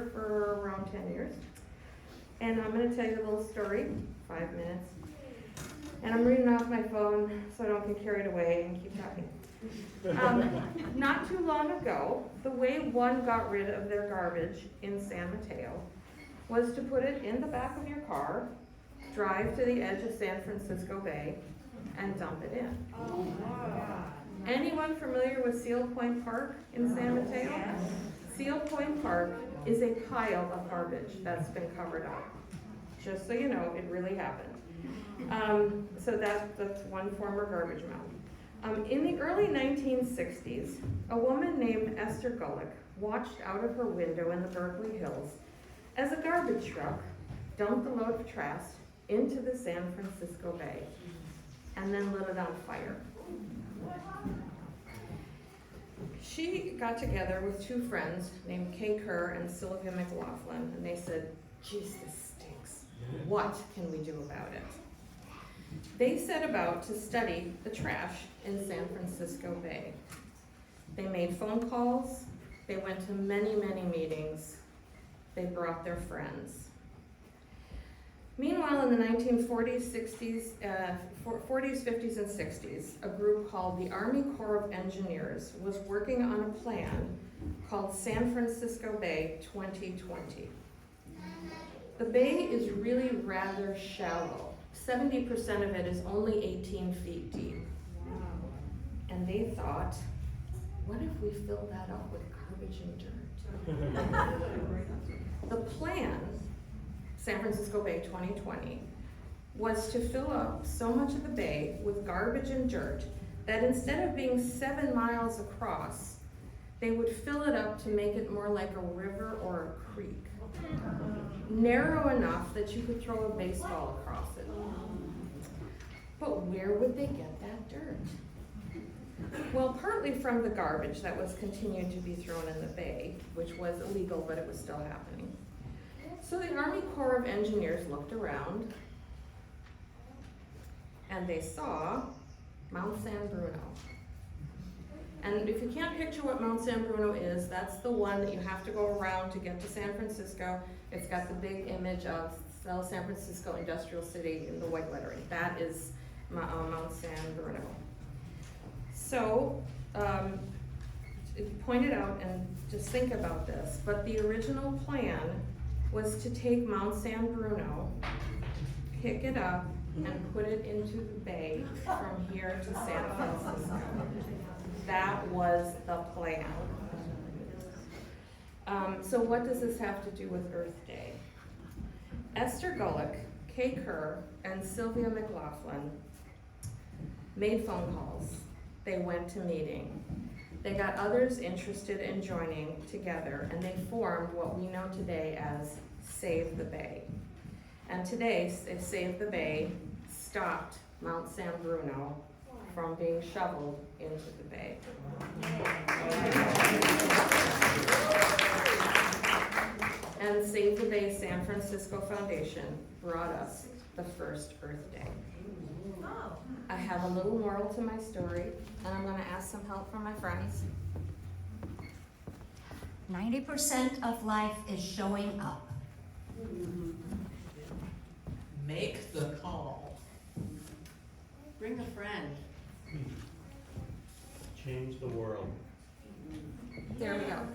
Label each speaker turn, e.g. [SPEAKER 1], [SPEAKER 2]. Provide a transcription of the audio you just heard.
[SPEAKER 1] here for around 10 years. And I'm going to tell you a little story, 5 minutes. And I'm reading off my phone so I don't get carried away and keep talking. Not too long ago, the way one got rid of their garbage in San Mateo was to put it in the back of your car, drive to the edge of San Francisco Bay, and dump it in.
[SPEAKER 2] Oh, wow.
[SPEAKER 1] Anyone familiar with Seal Point Park in San Mateo?
[SPEAKER 2] Yes.
[SPEAKER 1] Seal Point Park is a pile of garbage that's been covered up. Just so you know, it really happened. So that's one former garbage mound. In the early 1960s, a woman named Esther Gulick watched out of her window in the Berkeley Hills as a garbage truck dumped a load of trash into the San Francisco Bay and then lit it on fire. She got together with two friends named Kay Kerr and Sylvia McLaughlin, and they said, "Geez, this stinks. What can we do about it?" They set about to study the trash in San Francisco Bay. They made phone calls, they went to many, many meetings, they brought their friends. Meanwhile, in the 1940s, 50s, and 60s, a group called the Army Corps of Engineers was working on a plan called San Francisco Bay 2020. The bay is really rather shallow. 70% of it is only 18 feet deep. And they thought, what if we fill that up with garbage and dirt? The plan, San Francisco Bay 2020, was to fill up so much of the bay with garbage and dirt that instead of being 7 miles across, they would fill it up to make it more like a river or a creek. Narrow enough that you could throw a baseball across it. But where would they get that dirt? Well, partly from the garbage that was continued to be thrown in the bay, which was illegal, but it was still happening. So the Army Corps of Engineers looked around and they saw Mount San Bruno. And if you can't picture what Mount San Bruno is, that's the one that you have to go around to get to San Francisco. It's got the big image of San Francisco Industrial City in the white lettering. That is Mount San Bruno. So, it pointed out, and just think about this, but the original plan was to take Mount San Bruno, pick it up, and put it into the bay from here to San Francisco. That was the plan. So what does this have to do with Earth Day? Esther Gulick, Kay Kerr, and Sylvia McLaughlin made phone calls. They went to meeting. They got others interested in joining together, and they formed what we know today as Save the Bay. And today, Save the Bay stopped Mount San Bruno from being shoveled into the bay. And Save the Bay San Francisco Foundation brought us the first Earth Day. I have a little moral to my story, and I'm going to ask some help from my friends.
[SPEAKER 3] 90% of life is showing up.
[SPEAKER 4] Make the call.
[SPEAKER 2] Bring a friend.
[SPEAKER 5] Change the world.
[SPEAKER 1] There we go.